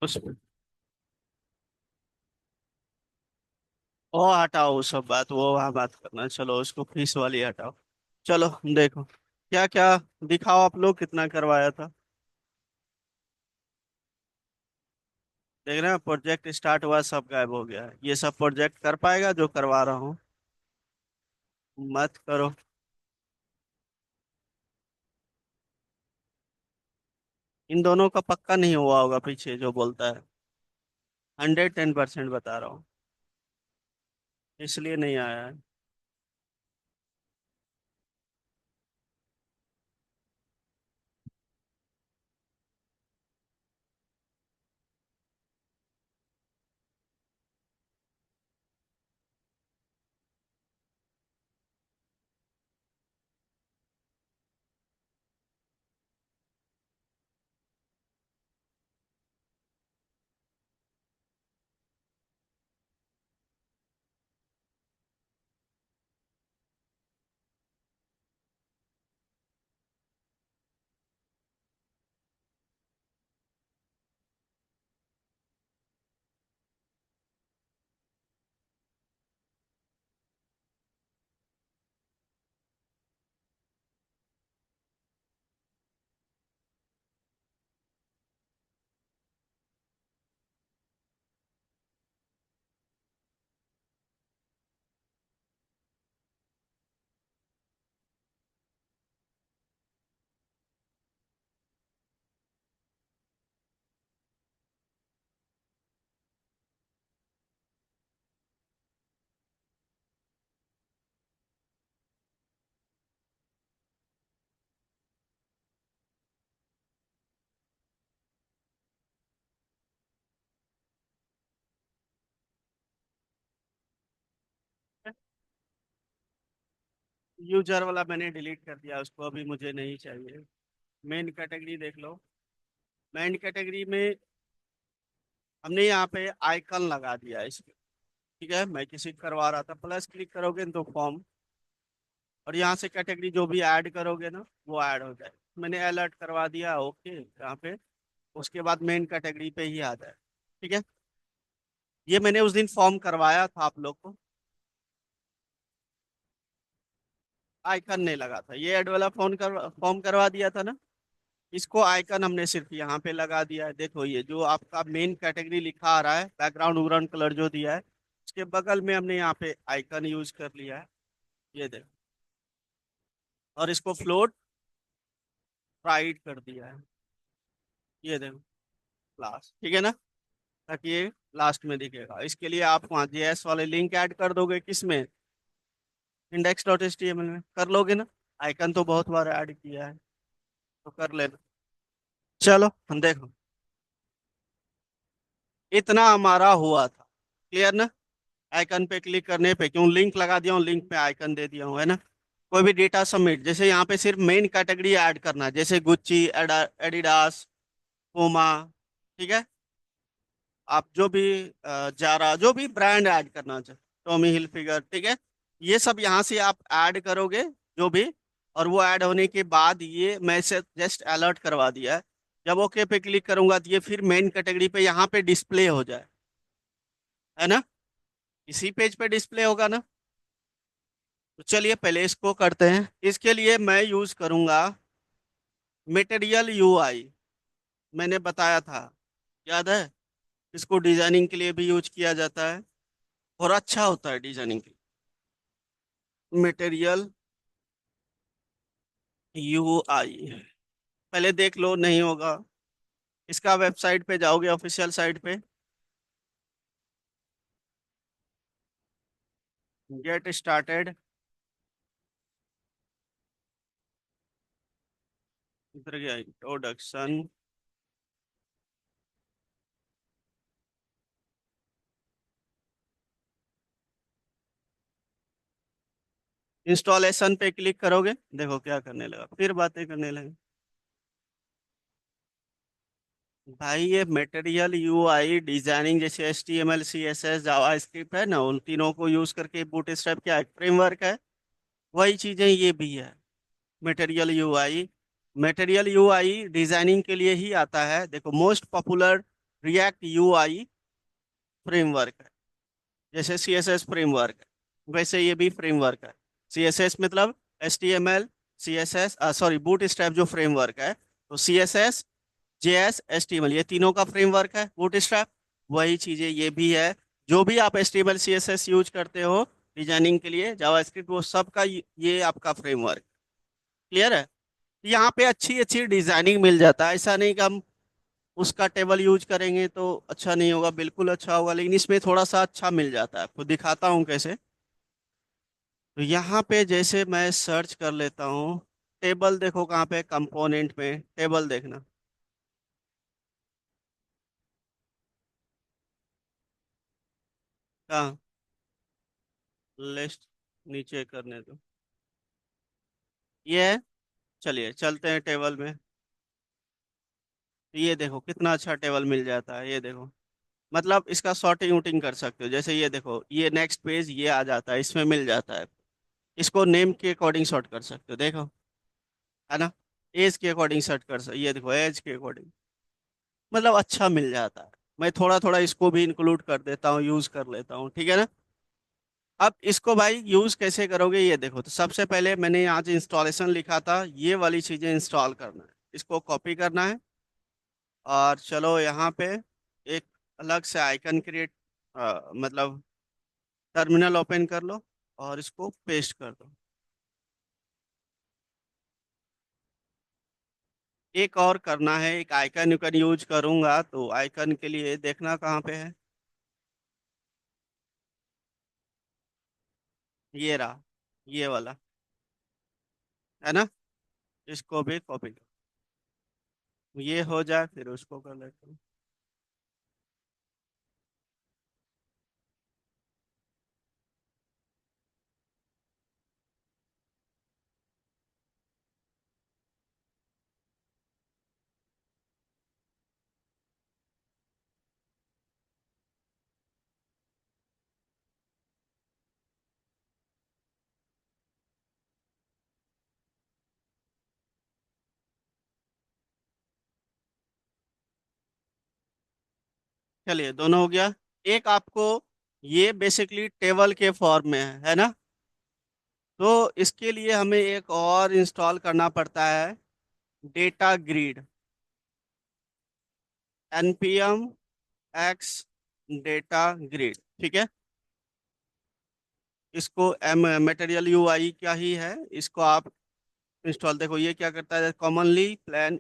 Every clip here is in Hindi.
उस वो हटाओ, वो सब बात, वो वहाँ बात करना, चलो उसको फीस वाली हटाओ। चलो देखो क्या क्या, दिखाओ आप लोग कितना करवाया था। देख रहे हैं प्रोजेक्ट स्टार्ट हुआ सब गायब हो गया है, ये सब प्रोजेक्ट कर पाएगा जो करवा रहा हूँ? मत करो। इन दोनों का पक्का नहीं हुआ होगा पीछे जो बोलता है। 110% बता रहा हूँ, इसलिए नहीं आया है। यूजर वाला मैंने डिलीट कर दिया उसको, अभी मुझे नहीं चाहिए। मेन कैटेगरी देख लो। मेन कैटेगरी में हमने यहाँ पे आइकन लगा दिया है इसके। ठीक है, मैं किसी को करवा रहा था, प्लस क्लिक करोगे तो फॉर्म, और यहाँ से कैटेगरी जो भी ऐड करोगे ना वो ऐड हो जाए। मैंने अलर्ट करवा दिया, ओके यहाँ पे। उसके बाद मेन कैटेगरी पे ही आ जाए। ठीक है, ये मैंने उस दिन फॉर्म करवाया था आप लोग को। आइकन नहीं लगा था, ये ऐड वाला फॉर्म करवा दिया था ना। इसको आइकन हमने सिर्फ यहाँ पे लगा दिया है। देखो ये जो आपका मेन कैटेगरी लिखा आ रहा है, बैकग्राउंड वुरन कलर जो दिया है, उसके बगल में हमने यहाँ पे आइकन यूज कर लिया है। ये देखो, और इसको फ्लोट राइट कर दिया है। ये देखो लास्ट, ठीक है ना, ताकि ये लास्ट में दिखेगा। इसके लिए आप वहाँ जेएस वाले लिंक ऐड कर दोगे, किसमें? Index dot H T M L में कर लोगे ना। आइकन तो बहुत बार ऐड किया है, तो कर लेना। चलो हम देखो, इतना हमारा हुआ था। क्लियर ना? आइकन पे क्लिक करने पे क्यों लिंक लगा दिया हूँ, लिंक पे आइकन दे दिया हूँ, है ना। कोई भी डेटा सबमिट, जैसे यहाँ पे सिर्फ मेन कैटेगरी ऐड करना है, जैसे गुच्ची, एडिडास, पूमा। ठीक है, आप जो भी जारा, जो भी ब्रांड ऐड करना चाहे, टॉमी हिलफिगर, ठीक है, ये सब यहाँ से आप ऐड करोगे जो भी। और वो ऐड होने के बाद ये मैसेज जस्ट अलर्ट करवा दिया है। जब ओके पे क्लिक करूंगा तो ये फिर मेन कैटेगरी पे यहाँ पे डिस्प्ले हो जाए, है ना। इसी पेज पे डिस्प्ले होगा ना। तो चलिए पहले इसको करते हैं। इसके लिए मैं यूज करूंगा मटेरियल यूआई। मैंने बताया था, याद है? इसको डिजाइनिंग के लिए भी यूज किया जाता है, और अच्छा होता है डिजाइनिंग के लिए। मटेरियल यूआई पहले देख लो, नहीं होगा। इसका वेबसाइट पे जाओगे, ऑफिशियल साइट पे, गेट स्टार्टेड, इधर गया इंट्रोडक्शन। इंस्टॉलेशन पे क्लिक करोगे, देखो क्या करने लगा, फिर बातें करने लगे। भाई ये मटेरियल यूआई डिजाइनिंग, जैसे H T M L C S S JavaScript है ना, उन तीनों को यूज करके बूटस्ट्रैप क्या एक फ्रेमवर्क है, वही चीजें ये भी है। Material UI, material UI designing के लिए ही आता है। देखो most popular react UI framework है, जैसे सीएसएस फ्रेमवर्क है वैसे ये भी फ्रेमवर्क है। सीएसएस मतलब HTML, CSS sorry boot strap जो फ्रेमवर्क है, तो सीएसएस, जेएस, एचटीएमएल ये तीनों का फ्रेमवर्क है बूट स्ट्रैप। वही चीजें ये भी है। जो भी आप एचटीएमएल सीएसएस यूज करते हो डिजाइनिंग के लिए, जावास्क्रिप्ट, वो सब का ये आपका फ्रेमवर्क। क्लियर है? यहाँ पे अच्छी अच्छी डिजाइनिंग मिल जाता है, ऐसा नहीं कि हम उसका टेबल यूज करेंगे तो अच्छा नहीं होगा, बिल्कुल अच्छा होगा, लेकिन इसमें थोड़ा सा अच्छा मिल जाता है। आपको दिखाता हूँ कैसे। तो यहाँ पे जैसे मैं सर्च कर लेता हूँ, टेबल देखो कहाँ पे, कंपोनेंट में टेबल देखना। कहाँ? लिस्ट नीचे करने दो। ये है। चलिए चलते हैं टेबल में। ये देखो कितना अच्छा टेबल मिल जाता है, ये देखो। मतलब इसका सॉर्टिंग वोटिंग कर सकते हो, जैसे ये देखो, ये नेक्स्ट पेज ये आ जाता है, इसमें मिल जाता है। इसको नेम के अकॉर्डिंग सॉर्ट कर सकते हो, देखो, है ना। एज के अकॉर्डिंग सेट कर सकते, ये देखो एज के अकॉर्डिंग। मतलब अच्छा मिल जाता है। मैं थोड़ा थोड़ा इसको भी इंक्लूड कर देता हूँ, यूज कर लेता हूँ, ठीक है ना। अब इसको भाई यूज कैसे करोगे, ये देखो। तो सबसे पहले मैंने यहाँ जो इंस्टॉलेशन लिखा था, ये वाली चीजें इंस्टॉल करना है, इसको कॉपी करना है। और चलो यहाँ पे एक अलग से आइकन क्रिएट, मतलब टर्मिनल ओपन कर लो और इसको पेस्ट कर दो। एक और करना है, एक आइकन यूकन यूज करूंगा, तो आइकन के लिए देखना कहाँ पे है। ये रहा, ये वाला, है ना। इसको भी कॉपी कर, ये हो जाए फिर उसको कर लेते हैं। चलिए दोनों हो गया। एक आपको, ये बेसिकली टेबल के फॉर्म में है ना। तो इसके लिए हमें एक और इंस्टॉल करना पड़ता है, data grid, npm x data grid, ठीक है। इसको एम मटेरियल यूआई का ही है, इसको आप इंस्टॉल, देखो ये क्या करता है, commonly plan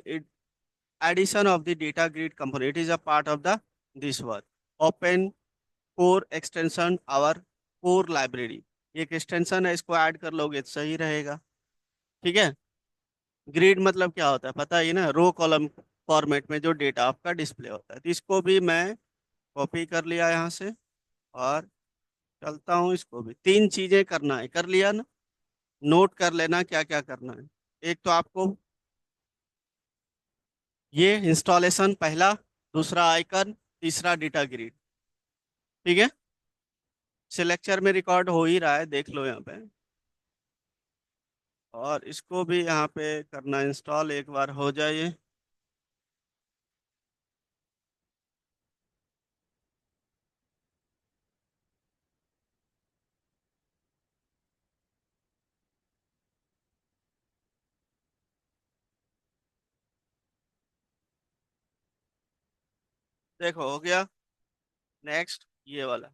addition of the data grid component, it is a part of the this work, open core extension our core library। एक एक्सटेंशन है, इसको ऐड कर लोगे तो सही रहेगा, ठीक है। ग्रिड मतलब क्या होता है पता है, ये ना रो कॉलम फॉर्मेट में जो डेटा आपका डिस्प्ले होता है। तो इसको भी मैं कॉपी कर लिया यहाँ से, और चलता हूँ, इसको भी तीन चीजें करना है, कर लिया ना। नोट कर लेना क्या क्या करना है। एक तो आपको ये इंस्टॉलेशन पहला, दूसरा आइकन, तीसरा डेटा ग्रिड, ठीक है। से लेक्चर में रिकॉर्ड हो ही रहा है, देख लो यहाँ पे। और इसको भी यहाँ पे करना इंस्टॉल, एक बार हो जाए। देखो हो गया। नेक्स्ट ये वाला,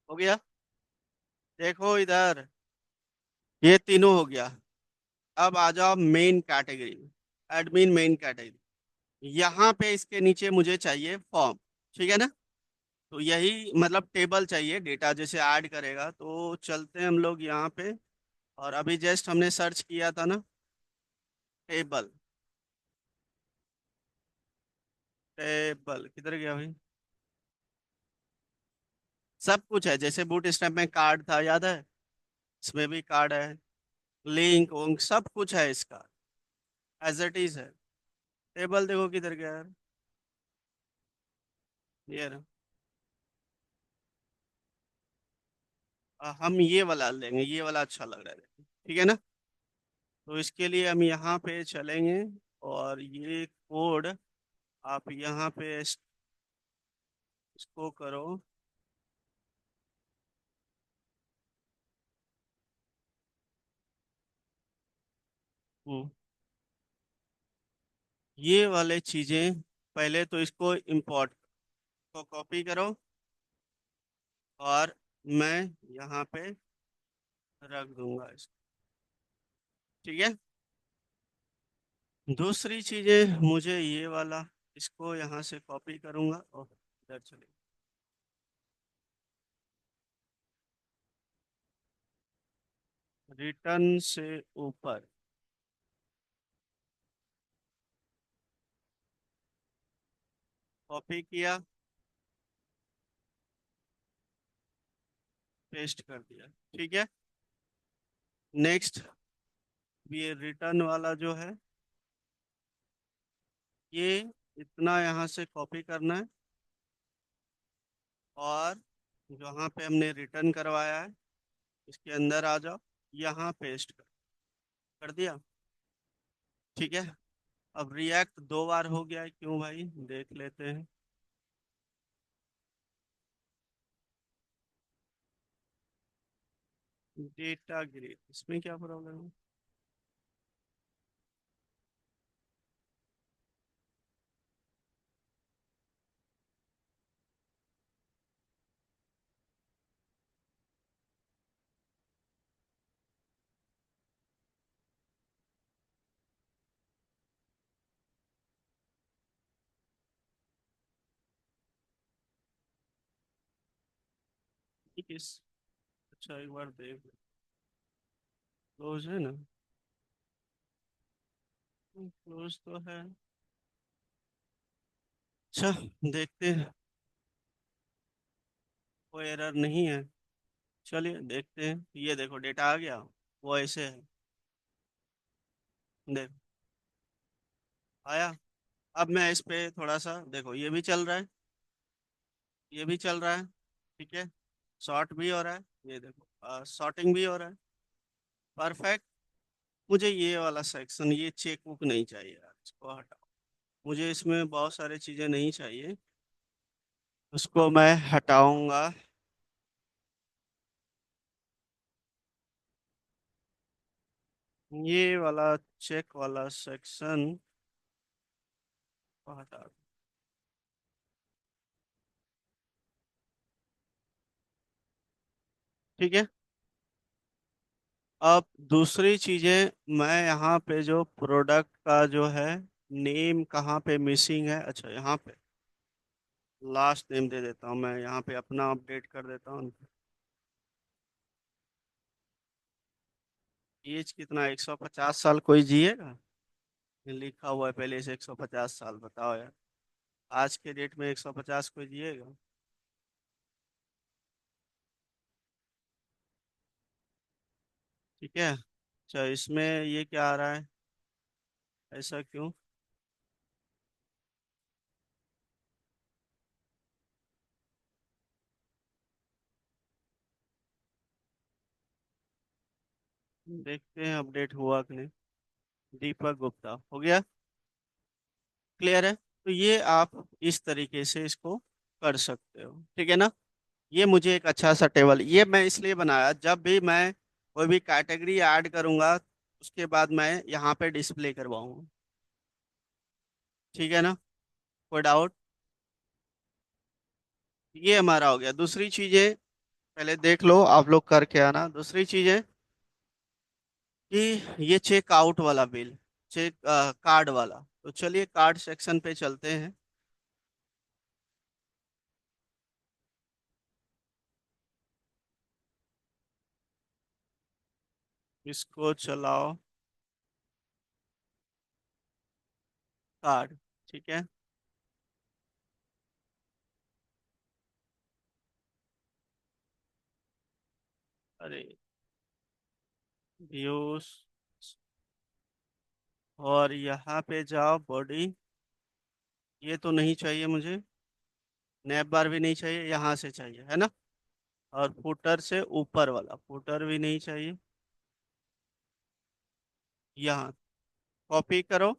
हो गया। देखो इधर, ये तीनों हो गया। अब आ जाओ मेन कैटेगरी में, एडमिन मेन कैटेगरी। यहाँ पे इसके नीचे मुझे चाहिए फॉर्म, ठीक है ना। तो यही मतलब टेबल चाहिए, डेटा जैसे ऐड करेगा। तो चलते हैं हम लोग यहाँ पे, और अभी जस्ट हमने सर्च किया था ना, टेबल। टेबल किधर गया भाई? सब कुछ है, जैसे बूट स्ट्रैप में कार्ड था, याद है, इसमें भी कार्ड है, लिंक उंक सब कुछ है इसका, एज इट इज है। टेबल देखो किधर गया यार, ये रहा। हम ये वाला लेंगे, ये वाला अच्छा लग रहा है, ठीक है ना। तो इसके लिए हम यहाँ पे चलेंगे और ये कोड आप यहाँ पे इसको करो। हम्म, ये वाले चीजें पहले तो इसको इंपोर्ट को कॉपी करो और मैं यहाँ पे रख दूंगा इसको, ठीक है। दूसरी चीजें मुझे ये वाला, इसको यहाँ से कॉपी करूंगा और इधर चले, रिटर्न से ऊपर कॉपी किया, पेस्ट कर दिया, ठीक है। नेक्स्ट, ये रिटर्न वाला जो है, ये इतना यहाँ से कॉपी करना है और जहाँ पे हमने रिटर्न करवाया है इसके अंदर आ जाओ, यहाँ पेस्ट कर दिया, ठीक है। अब रिएक्ट दो बार हो गया है, क्यों भाई, देख लेते हैं। डेटा ग्रिड, इसमें क्या प्रॉब्लम है। ठीक है, अच्छा एक बार देख, क्लोज है ना, क्लोज तो है। अच्छा, देखते हैं, कोई एरर नहीं है। चलिए देखते हैं, ये देखो डेटा आ गया, वो ऐसे है, देख आया। अब मैं इस पे थोड़ा सा देखो, ये भी चल रहा है, ये भी चल रहा है, ठीक है। शॉर्ट भी हो रहा है, ये देखो शॉर्टिंग भी हो रहा है, परफेक्ट। मुझे ये वाला सेक्शन, ये चेक बुक नहीं चाहिए यार, इसको हटाओ। मुझे इसमें बहुत सारी चीज़ें नहीं चाहिए, उसको मैं हटाऊंगा। ये वाला चेक वाला सेक्शन को हटा दो, ठीक है। अब दूसरी चीज़ें, मैं यहाँ पे जो प्रोडक्ट का जो है नेम कहाँ पे मिसिंग है, अच्छा यहाँ पे लास्ट नेम दे देता हूँ, मैं यहाँ पे अपना अपडेट कर देता हूँ। एज कितना, 150 साल कोई जिएगा, लिखा हुआ है पहले से 150 साल, बताओ यार, आज के डेट में 150 कोई जिएगा। ठीक है, अच्छा इसमें ये क्या आ रहा है, ऐसा क्यों। देखते हैं अपडेट हुआ कि नहीं। दीपक गुप्ता हो गया, क्लियर है। तो ये आप इस तरीके से इसको कर सकते हो, ठीक है ना। ये मुझे एक अच्छा सा टेबल, ये मैं इसलिए बनाया, जब भी मैं कोई भी कैटेगरी ऐड करूंगा उसके बाद मैं यहाँ पे डिस्प्ले करवाऊंगा, ठीक है ना। कोई डाउट। ये हमारा हो गया। दूसरी चीजें पहले देख लो, आप लोग करके आना। दूसरी चीजें कि ये चेक आउट वाला बिल, चेक कार्ड वाला, तो चलिए कार्ड सेक्शन पे चलते हैं। इसको चलाओ, कार्ड, ठीक है। अरे व्यूज, और यहाँ पे जाओ बॉडी, ये तो नहीं चाहिए मुझे, नैप बार भी नहीं चाहिए, यहाँ से चाहिए है ना। और फुटर से ऊपर वाला, फुटर भी नहीं चाहिए। यहाँ कॉपी करो।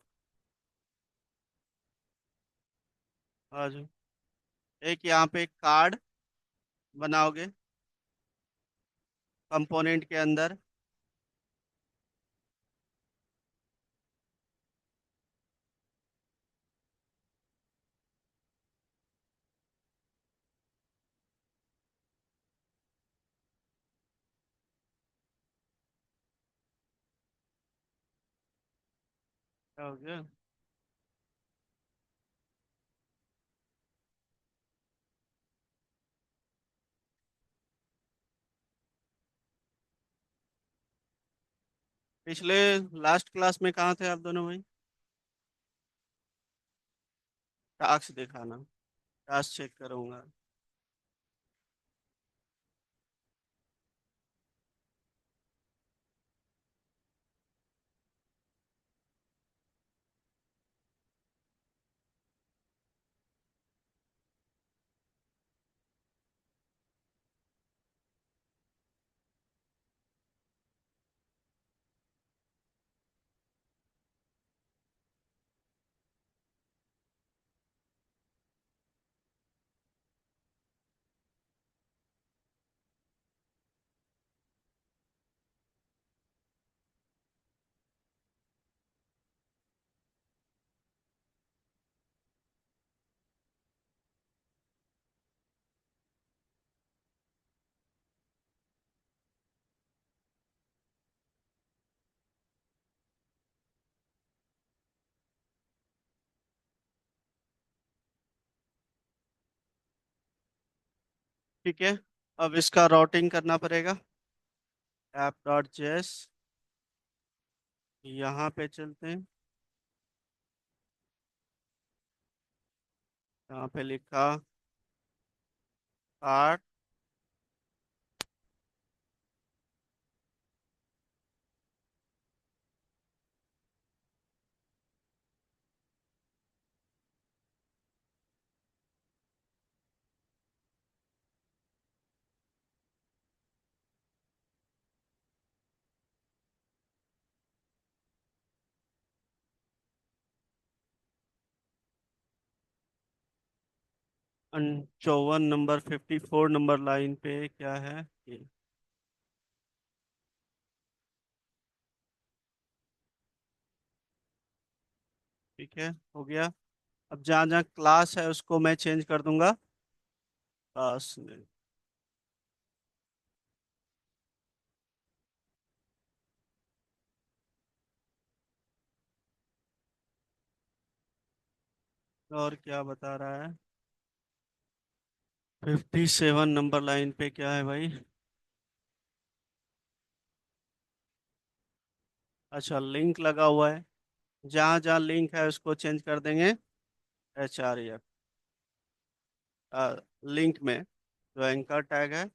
और एक यहाँ पे कार्ड बनाओगे कंपोनेंट के अंदर। क्या हो गया? पिछले लास्ट क्लास में कहाँ थे आप दोनों भाई? टास्क दिखाना। टास्क चेक करूंगा। ठीक है, अब इसका राउटिंग करना पड़ेगा। ऐप डॉट जेएस, यहाँ पे चलते हैं। यहाँ पे लिखा आठ। 54 नंबर, 54 नंबर लाइन पे क्या है ये? ठीक है, हो गया। अब जहाँ जहाँ क्लास है उसको मैं चेंज कर दूंगा क्लास में। और क्या बता रहा है? 57 नंबर लाइन पे क्या है भाई? अच्छा, लिंक लगा हुआ है। जहाँ जहाँ लिंक है उसको चेंज कर देंगे HREF। लिंक में जो एंकर टैग है।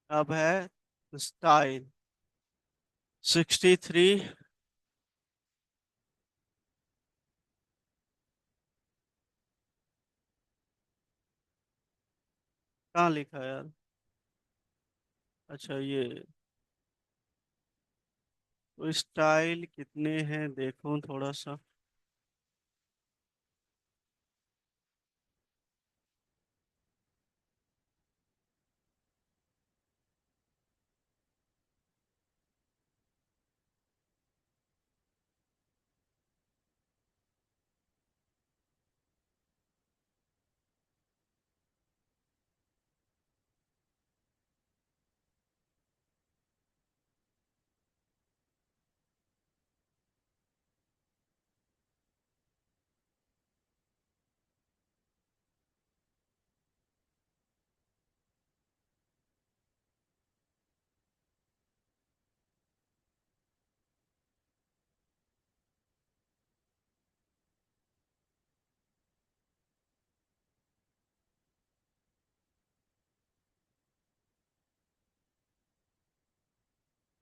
अब है स्टाइल 63। कहाँ लिखा है यार? अच्छा ये, तो स्टाइल कितने हैं देखो थोड़ा सा।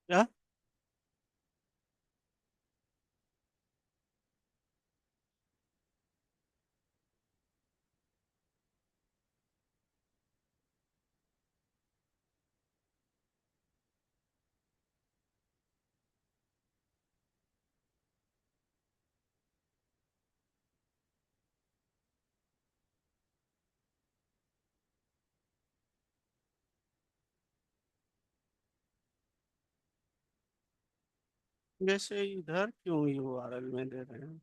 क्या? वैसे इधर क्यों यूआरएल में दे रहे हैं?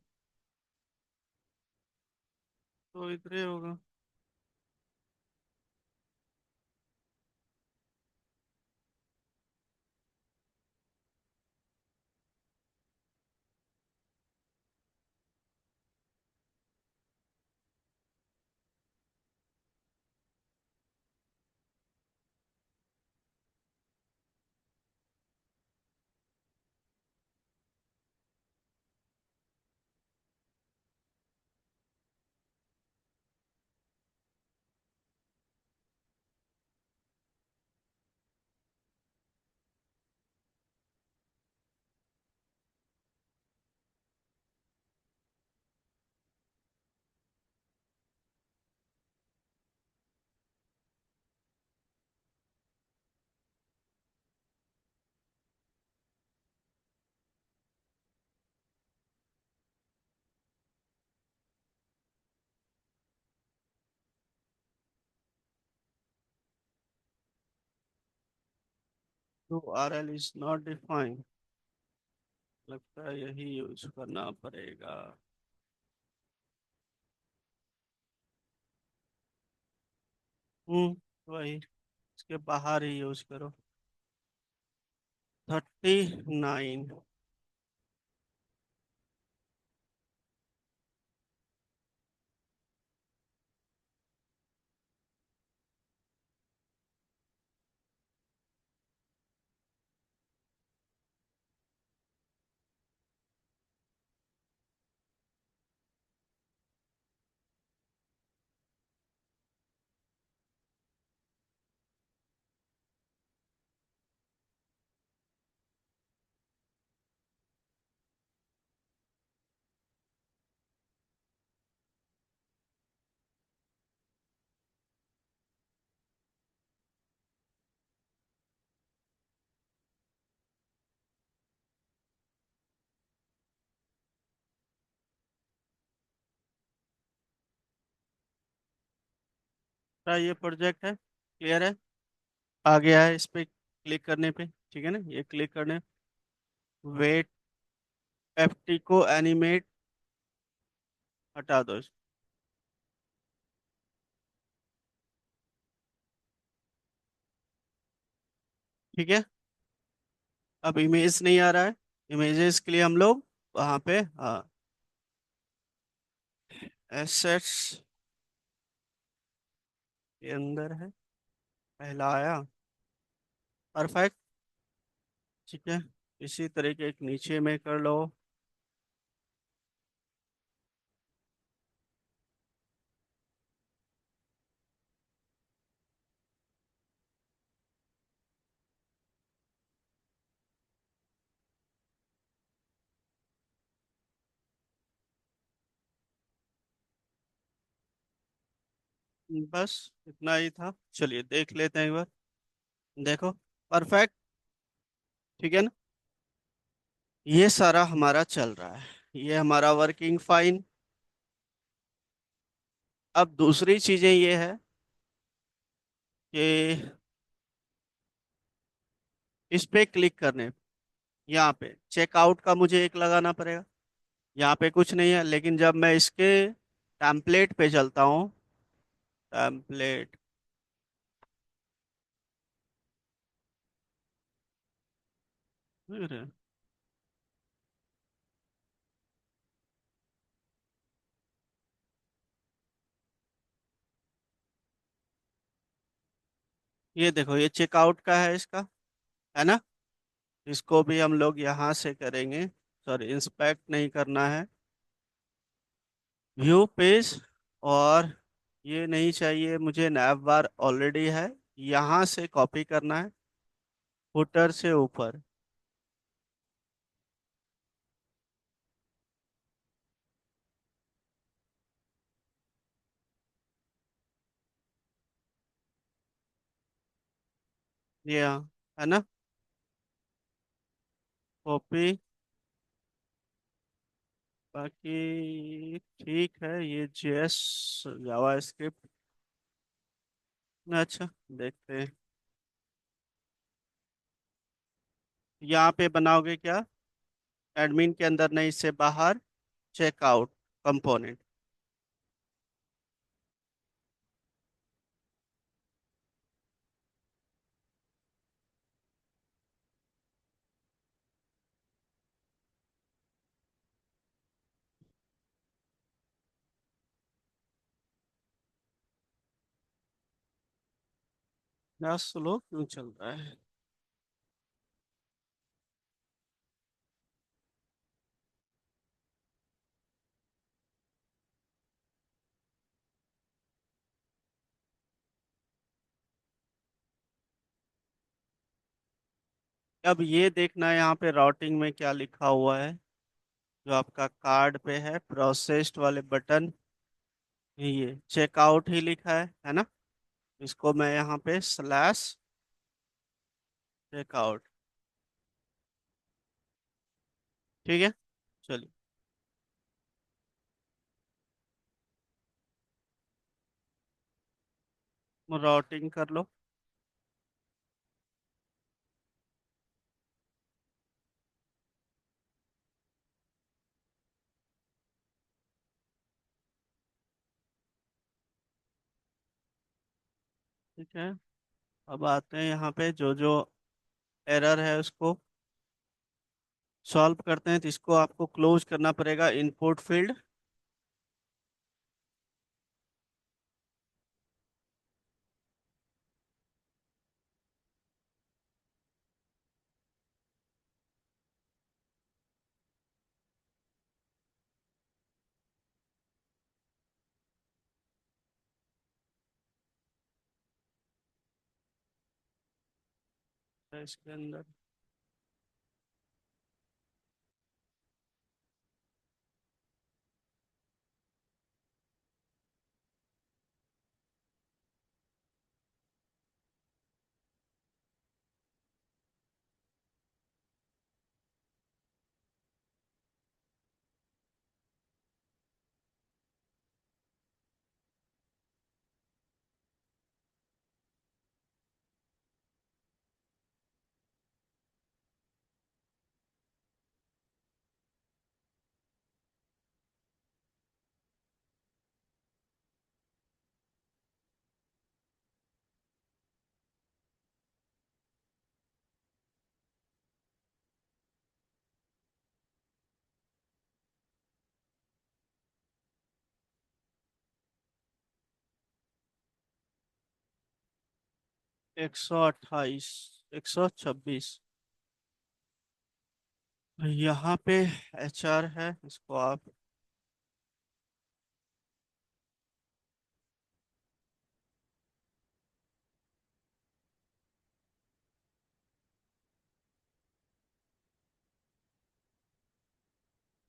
तो इधर ही होगा। URL is not defined. लगता है यही यूज करना पड़ेगा। वही, इसके बाहर ही यूज करो। 39। ये प्रोजेक्ट है, क्लियर है, आ गया है इस पे क्लिक करने पे। ठीक है ना, ये क्लिक करने, वेट, एफटी को एनिमेट, हटा दो ठीक है। अब इमेज नहीं आ रहा है, इमेजेस के लिए हम लोग वहां पे, हाँ, एसेट्स के अंदर है, पहला आया, परफेक्ट। ठीक है, इसी तरीके एक नीचे में कर लो। बस इतना ही था, चलिए देख लेते हैं एक बार। देखो, परफेक्ट, ठीक है ना, ये सारा हमारा चल रहा है, ये हमारा वर्किंग फाइन। अब दूसरी चीजें ये है कि इस पे क्लिक करने, यहाँ पे चेकआउट का मुझे एक लगाना पड़ेगा। यहाँ पे कुछ नहीं है, लेकिन जब मैं इसके टेम्पलेट पे चलता हूँ, टेम्पलेट, ये देखो, ये चेकआउट का है इसका, है ना। इसको भी हम लोग यहाँ से करेंगे, सॉरी, इंस्पेक्ट नहीं करना है, व्यू पेज, और ये नहीं चाहिए मुझे, नैव बार ऑलरेडी है, यहाँ से कॉपी करना है, फुटर से ऊपर, ये है ना, कॉपी। बाकी ठीक है, ये जेएस जावा स्क्रिप्ट। अच्छा, देखते हैं। यहाँ पे बनाओगे क्या, एडमिन के अंदर नहीं, इससे बाहर, चेकआउट कंपोनेंट। क्या स्लो क्यों चल रहा है। अब ये देखना है यहाँ पे राउटिंग में क्या लिखा हुआ है, जो आपका कार्ड पे है प्रोसेस्ड वाले बटन। ये चेकआउट ही लिखा है ना। इसको मैं यहाँ पे स्लैश चेकआउट। ठीक है, चलिए राउटिंग कर लो। ठीक है, अब आते हैं यहाँ पे, जो जो एरर है उसको सॉल्व करते हैं। तो इसको आपको क्लोज करना पड़ेगा, इनपुट फील्ड। इसके अंदर एक सौ अट्ठाईस, 126। यहाँ पे एचआर है, इसको आप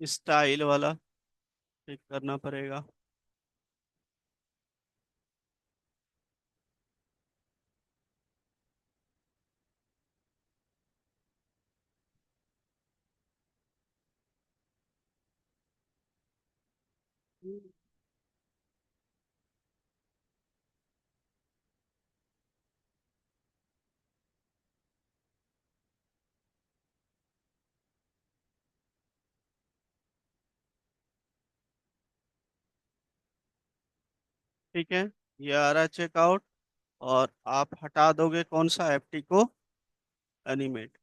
स्टाइल वाला ठीक करना पड़ेगा। ठीक है, ये आ रहा चेकआउट। और आप हटा दोगे कौन सा, एफटी को एनिमेट।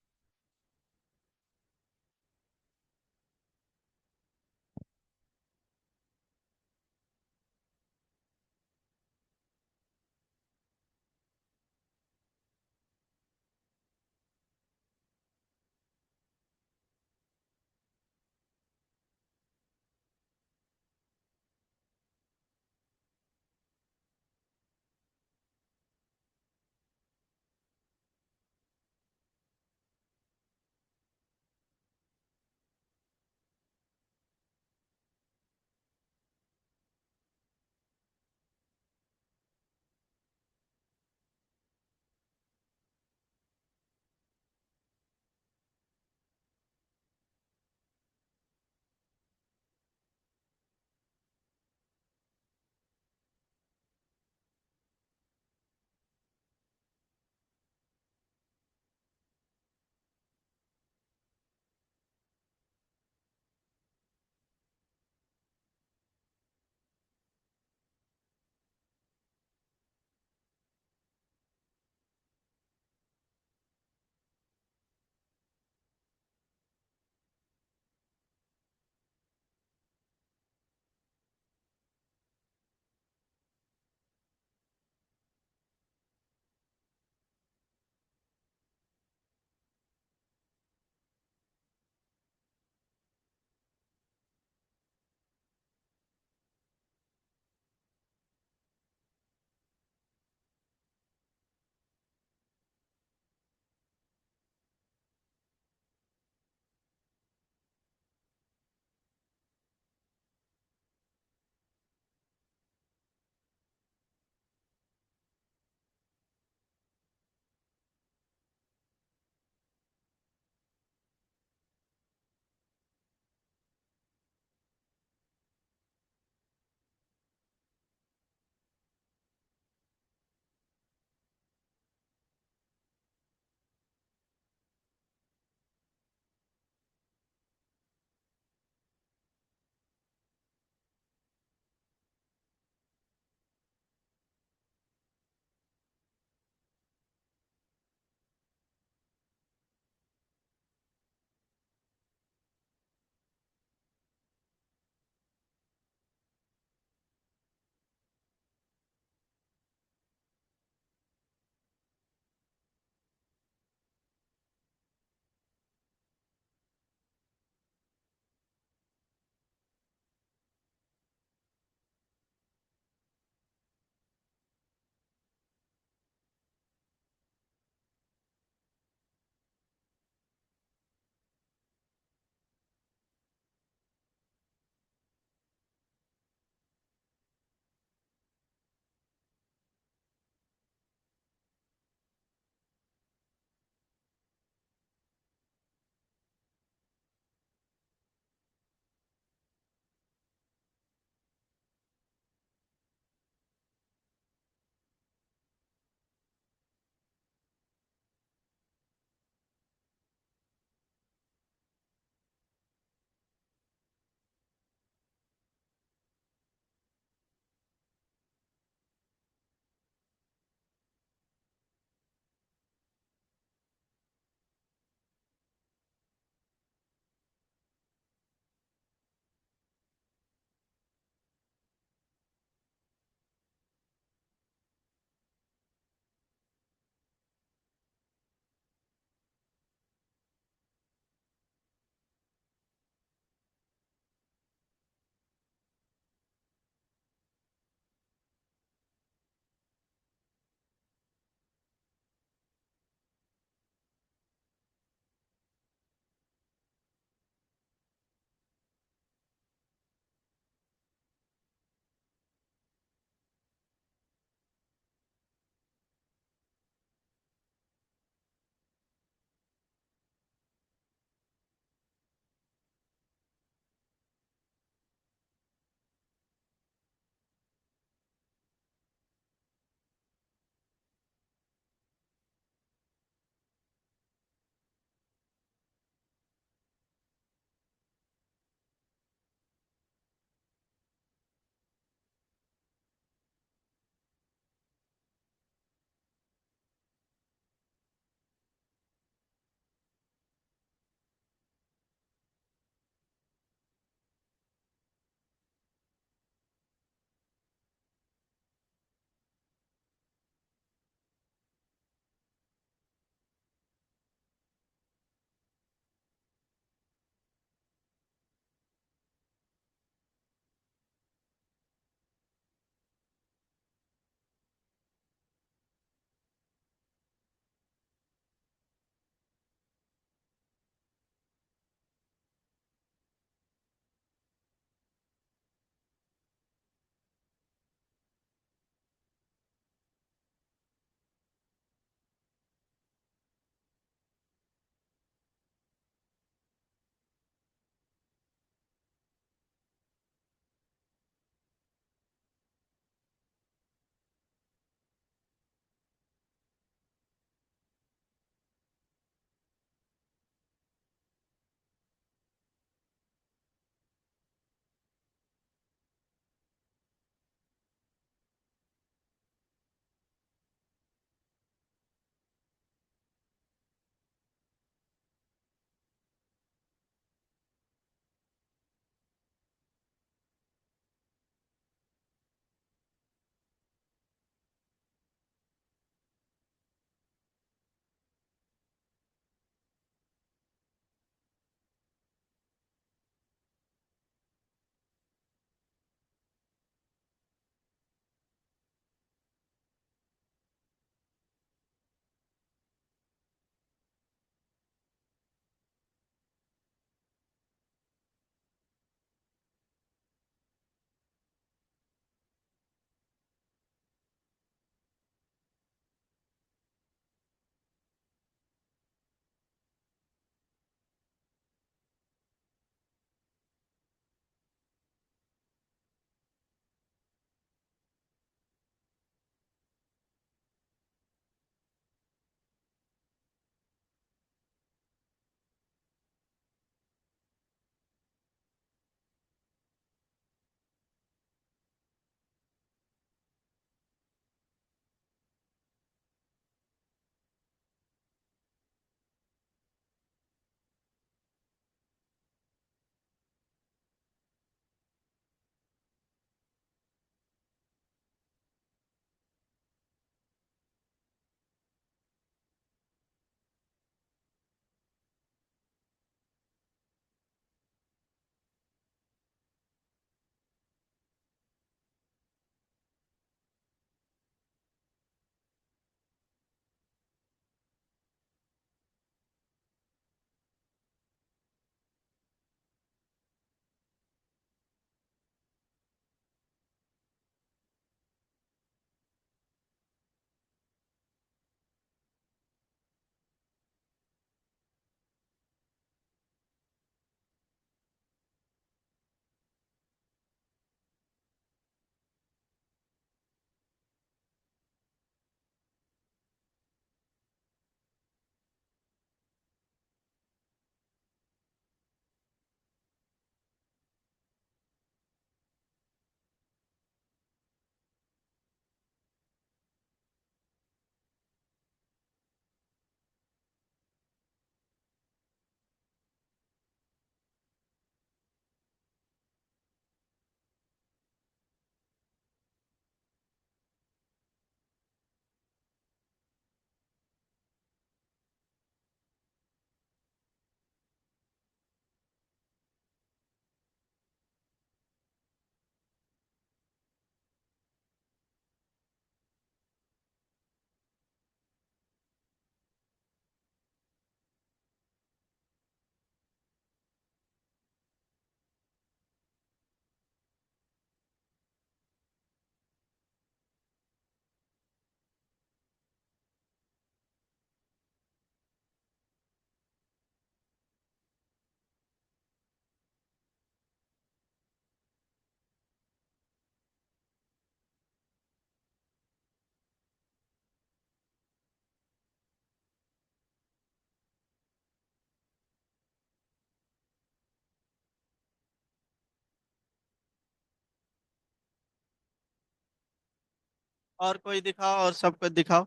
और कोई दिखाओ, और सब कुछ दिखाओ।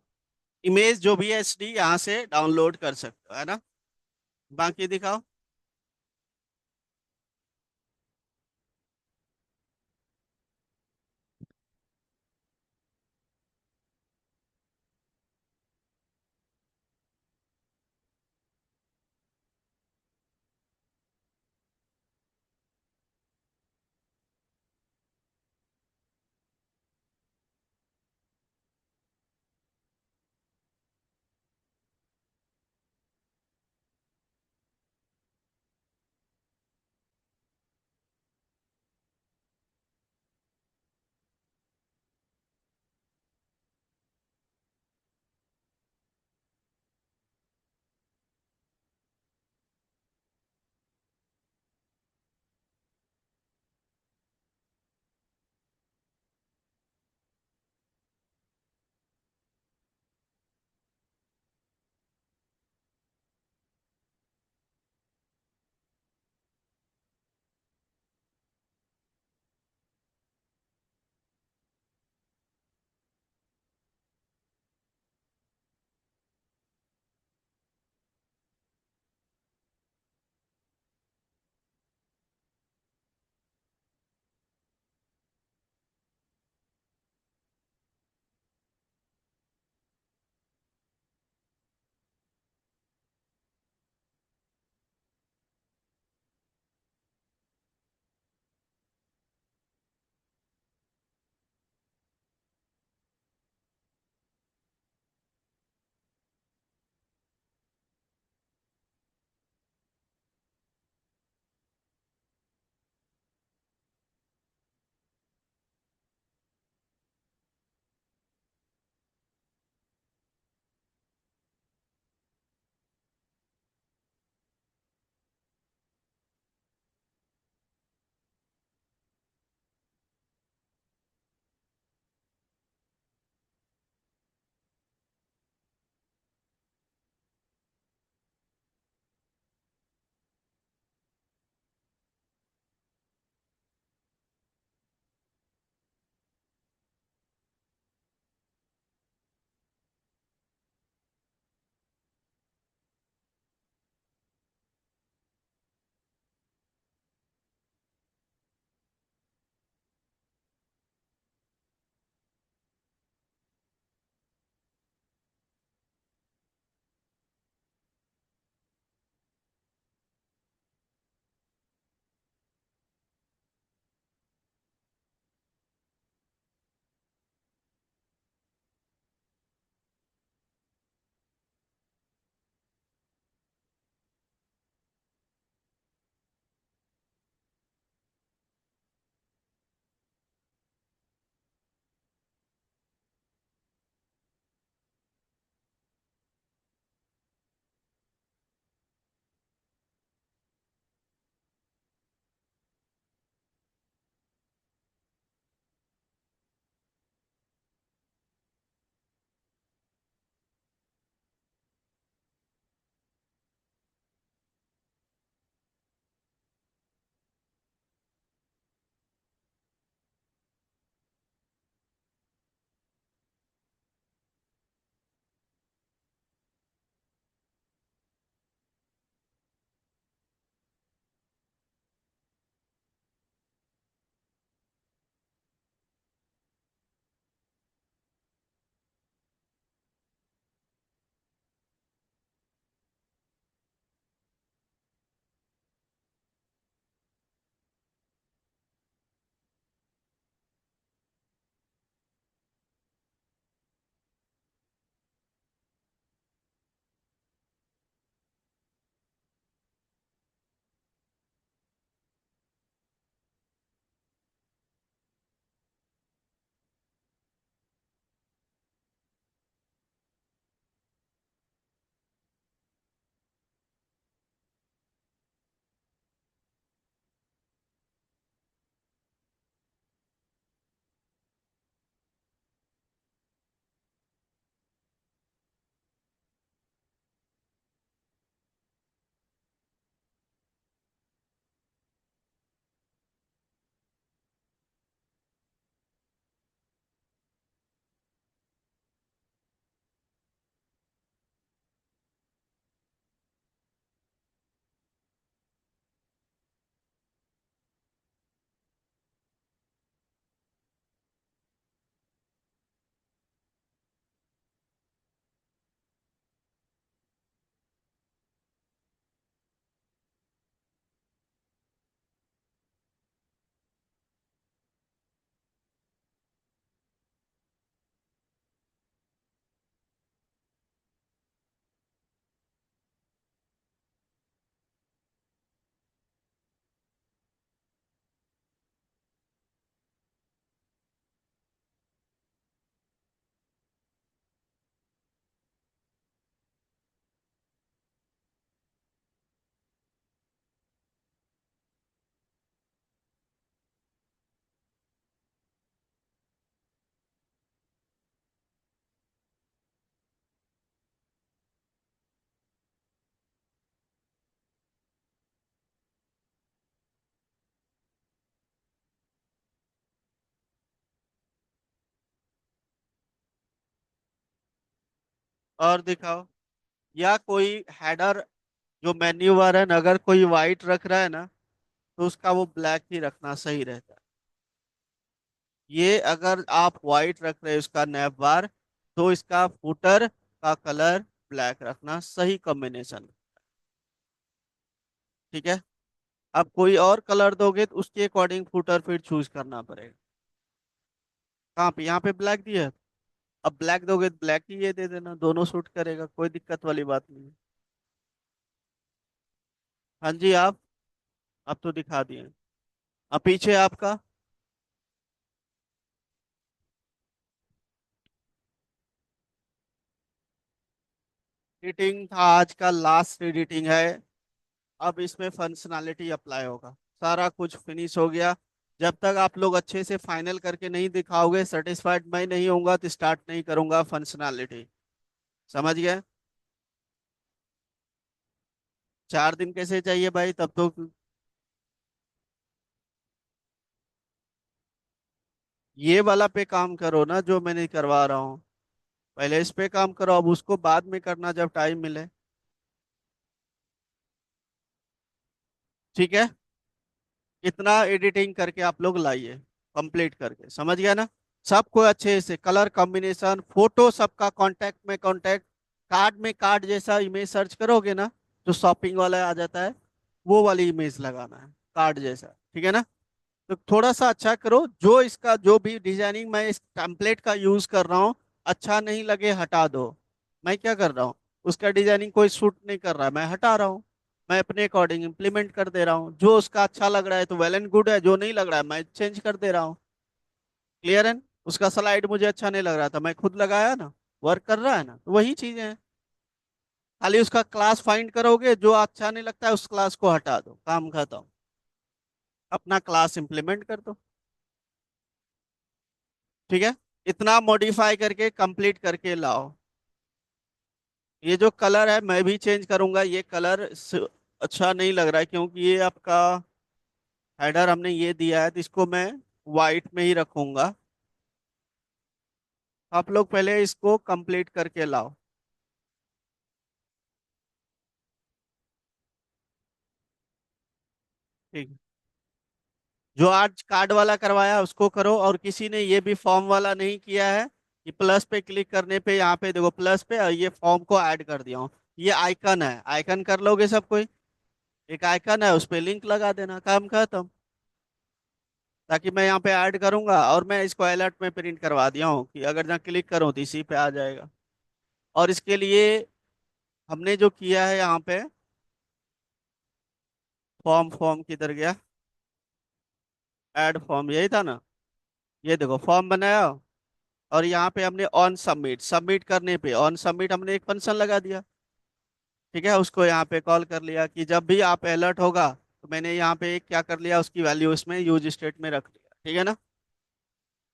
इमेज जो भी है एचडी यहाँ से डाउनलोड कर सकते हो, है ना। बाकी दिखाओ। और दिखाओ, या कोई हेडर जो मेन्यू बार है ना, अगर कोई वाइट रख रहा है ना, तो उसका वो ब्लैक ही रखना सही रहता है। ये अगर आप वाइट रख रहे हो इसका नैप बार, तो इसका फुटर का कलर ब्लैक रखना सही कॉम्बिनेशन। ठीक है। अब कोई और कलर दोगे तो उसके अकॉर्डिंग फुटर फिर चूज करना पड़ेगा। कहाँ पे? यहाँ पे ब्लैक दिया है। अब ब्लैक दोगे तो ब्लैक ही ये दे देना, दोनों सूट करेगा, कोई दिक्कत वाली बात नहीं है। हाँ जी, आप अब तो दिखा दिए। अब पीछे आपका एडिटिंग था, आज का लास्ट एडिटिंग है। अब इसमें फंक्शनैलिटी अप्लाई होगा। सारा कुछ फिनिश हो गया। जब तक आप लोग अच्छे से फाइनल करके नहीं दिखाओगे, सेटिस्फाइड मैं नहीं होऊंगा, तो स्टार्ट नहीं करूंगा फंक्शनैलिटी। समझ गए? 4 दिन कैसे चाहिए भाई? तब तो ये वाला पे काम करो ना, जो मैंने करवा रहा हूँ। पहले इस पे काम करो, अब उसको बाद में करना जब टाइम मिले। ठीक है। इतना एडिटिंग करके आप लोग लाइए, कंप्लीट करके। समझ गया ना? सबको अच्छे से कलर कॉम्बिनेशन, फोटो सबका कांटेक्ट में कांटेक्ट, कार्ड में कार्ड जैसा इमेज सर्च करोगे ना, जो शॉपिंग वाला आ जाता है, वो वाली इमेज लगाना है, कार्ड जैसा। ठीक है ना? तो थोड़ा सा अच्छा करो, जो इसका जो भी डिजाइनिंग मैं इस टेम्पलेट का यूज कर रहा हूँ, अच्छा नहीं लगे हटा दो। मैं क्या कर रहा हूँ, उसका डिजाइनिंग कोई सूट नहीं कर रहा है, मैं हटा रहा हूँ। मैं अपने अकॉर्डिंग इम्प्लीमेंट कर दे रहा हूँ, जो उसका अच्छा लग रहा है तो वेल एंड गुड है, जो नहीं लग रहा है मैं चेंज कर दे रहा हूँ। क्लियर है? उसका स्लाइड मुझे अच्छा नहीं लग रहा था, मैं खुद लगाया ना, वर्क कर रहा है ना, तो वही चीजें हैं। खाली उसका क्लास फाइंड करोगे, जो अच्छा नहीं लगता है उस क्लास को हटा दो, काम खत्म। अपना क्लास इंप्लीमेंट कर दो। ठीक है। इतना मॉडिफाई करके कंप्लीट करके लाओ। ये जो कलर है मैं भी चेंज करूंगा, ये कलर अच्छा नहीं लग रहा है, क्योंकि ये आपका हेडर हमने ये दिया है, तो इसको मैं वाइट में ही रखूंगा। आप लोग पहले इसको कंप्लीट करके लाओ। ठीक है। जो आज कार्ड वाला करवाया उसको करो, और किसी ने ये भी फॉर्म वाला नहीं किया है, कि प्लस पे क्लिक करने पे यहाँ पे देखो प्लस पे, और ये फॉर्म को ऐड कर दिया हूँ। ये आइकन है, आइकन कर लोगे सब कोई? एक आइकन है, उस पे लिंक लगा देना, काम खत्म। ताकि मैं यहाँ पे ऐड करूंगा, और मैं इसको अलर्ट में प्रिंट करवा दिया हूँ कि अगर जहाँ क्लिक करूँ तो इसी पे आ जाएगा। और इसके लिए हमने जो किया है यहाँ पे, फॉर्म फॉर्म किधर गया? ऐड फॉर्म यही था ना? ये देखो फॉर्म बनाया, और यहाँ पे हमने ऑन सबमिट, सबमिट करने पे ऑन सबमिट हमने एक फंक्शन लगा दिया। ठीक है, उसको यहाँ पे कॉल कर लिया कि जब भी आप अलर्ट होगा, तो मैंने यहाँ पे एक क्या कर लिया, उसकी वैल्यू इसमें यूज स्टेट में रख लिया। ठीक है ना?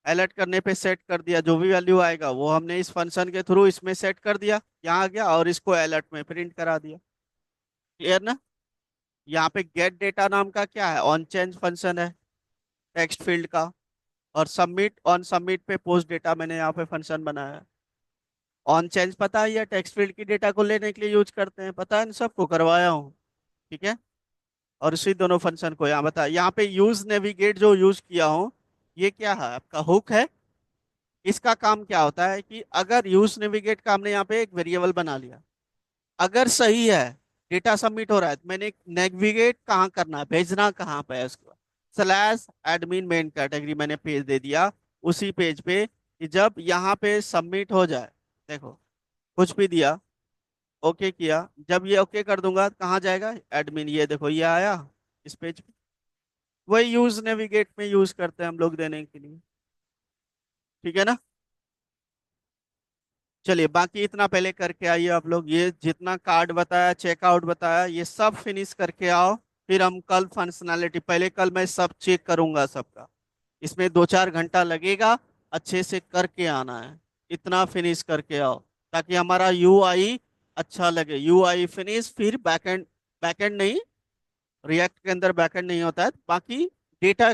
अलर्ट करने पे सेट कर दिया, जो भी वैल्यू आएगा वो हमने इस फंक्शन के थ्रू इसमें सेट कर दिया, यहाँ आ गया, और इसको अलर्ट में प्रिंट करा दिया। क्लियर ना? यहाँ पे गेट डेटा नाम का क्या है, ऑन चेंज फंक्शन है, टेक्स्ट फील्ड का। और सबमिट, ऑन सबमिट पे पोस्ट डेटा मैंने यहाँ पे फंक्शन बनाया है। ऑन चेंज पता है, या टेक्स्ट फील्ड की डेटा को लेने के लिए यूज करते हैं, पता है, इन सबको करवाया हूँ। ठीक है। और इसी दोनों फंक्शन को यहाँ बता, यहाँ पे यूज नेविगेट जो यूज किया हूँ, ये क्या है, आपका हुक है। इसका काम क्या होता है कि अगर यूज नेविगेट का हमने यहाँ पे एक वेरिएबल बना लिया, अगर सही है, डेटा सबमिट हो रहा है, तो मैंने नेविगेट कहाँ करना है, भेजना कहाँ पे है उसको, स्लैश एडमिन मेन कैटेगरी मैंने पेज दे दिया, उसी पेज पे, कि जब यहाँ पे सबमिट हो जाए, देखो कुछ भी दिया, ओके किया, जब ये ओके कर दूंगा तो कहाँ जाएगा, एडमिन, ये देखो ये आया इस पेज पे। वही यूज नेविगेट में यूज करते हैं हम लोग देने के लिए। ठीक है ना? चलिए, बाकी इतना पहले करके आइए आप लोग, ये जितना कार्ड बताया, चेकआउट बताया, ये सब फिनिश करके आओ। फिर हम कल फंक्शनैलिटी, पहले कल मैं सब चेक करूंगा सबका, इसमें 2-4 घंटा लगेगा, अच्छे से करके आना है। इतना फिनिश करके आओ, ताकि हमारा यूआई अच्छा लगे। यूआई फिनिश, फिर बैकएंड, बैकएंड नहीं, रिएक्ट के अंदर बैकएंड नहीं होता है, बाकी डेटा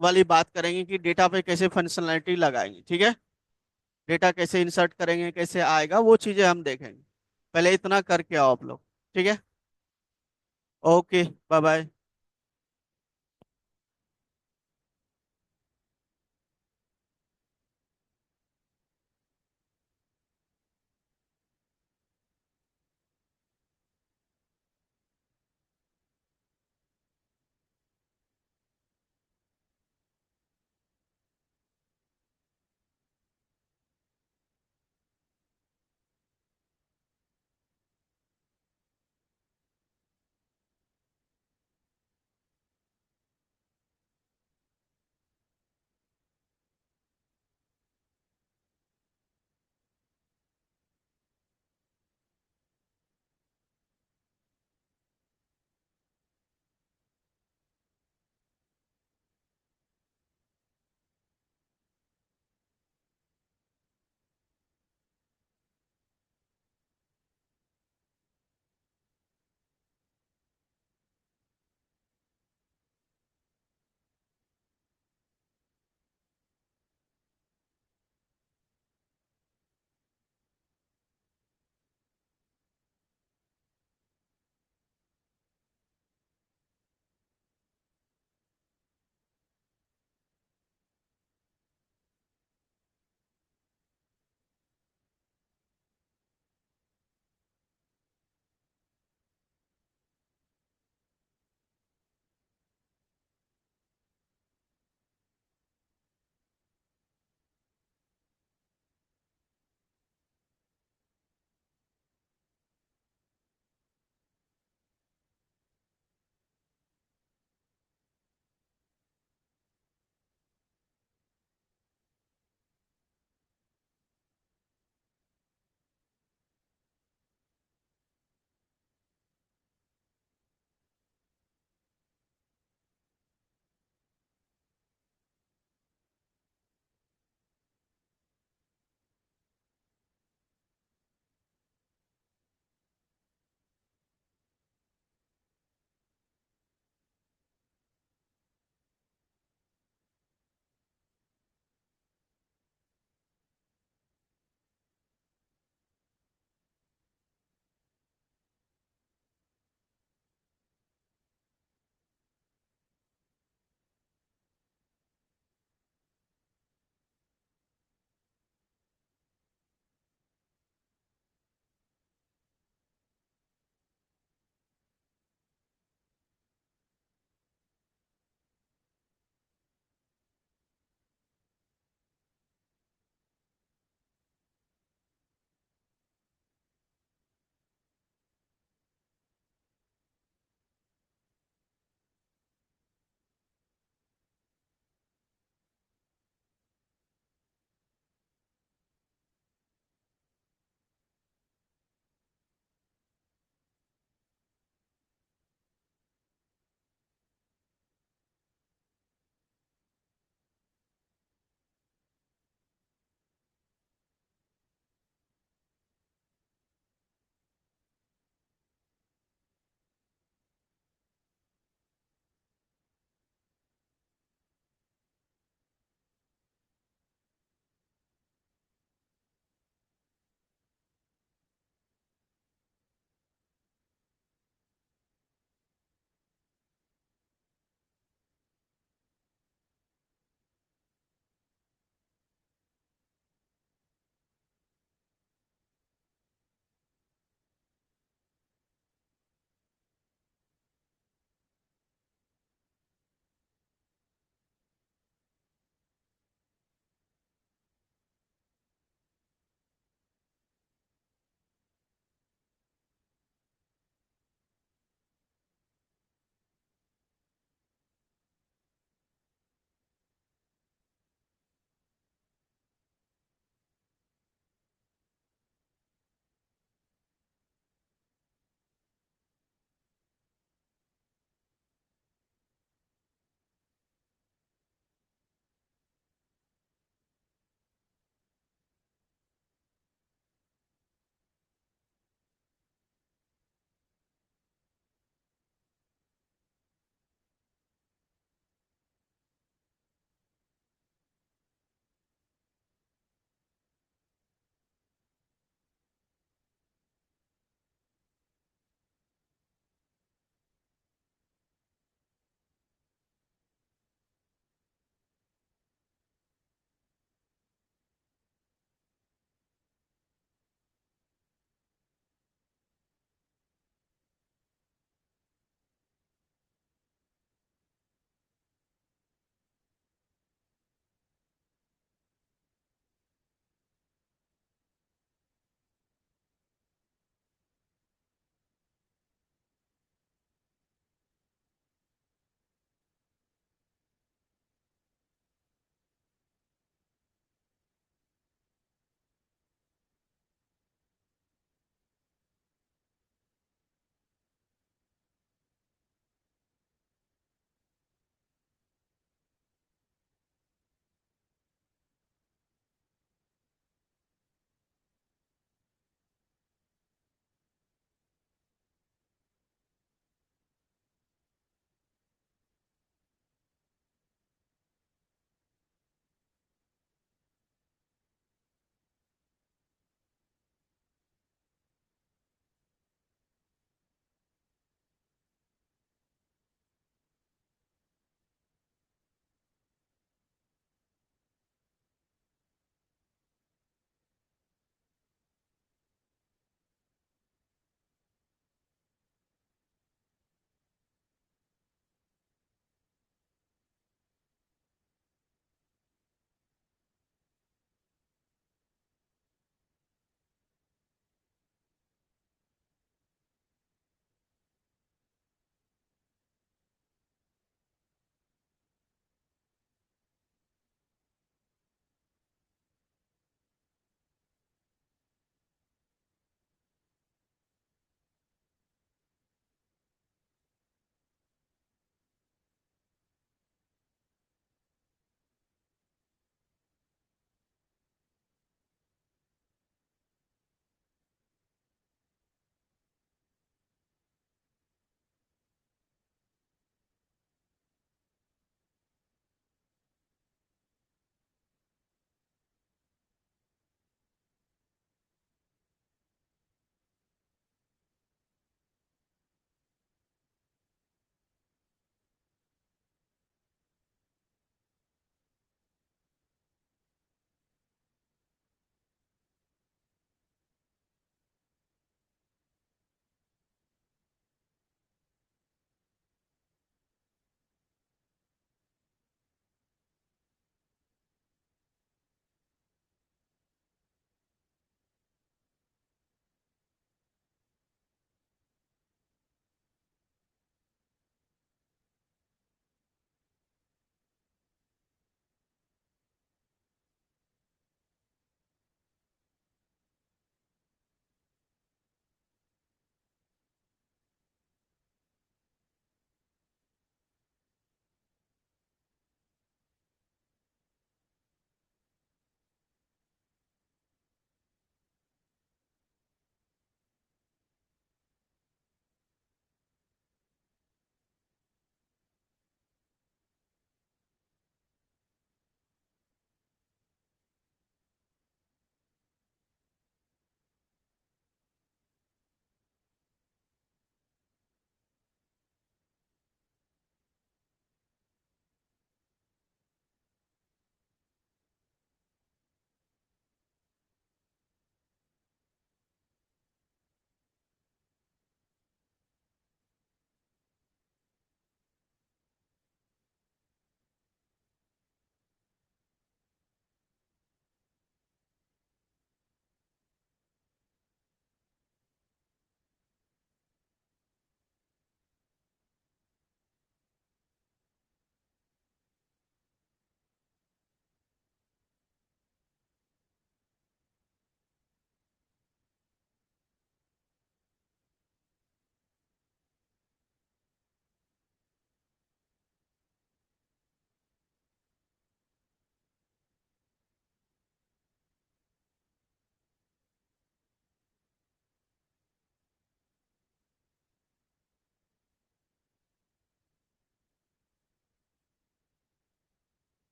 वाली बात करेंगे कि डेटा पे कैसे फंक्शनैलिटी लगाएंगे। ठीक है? डेटा कैसे इंसर्ट करेंगे, कैसे आएगा, वो चीजें हम देखेंगे। पहले इतना करके आओ आप लोग। ठीक है। ओके। Bye bye.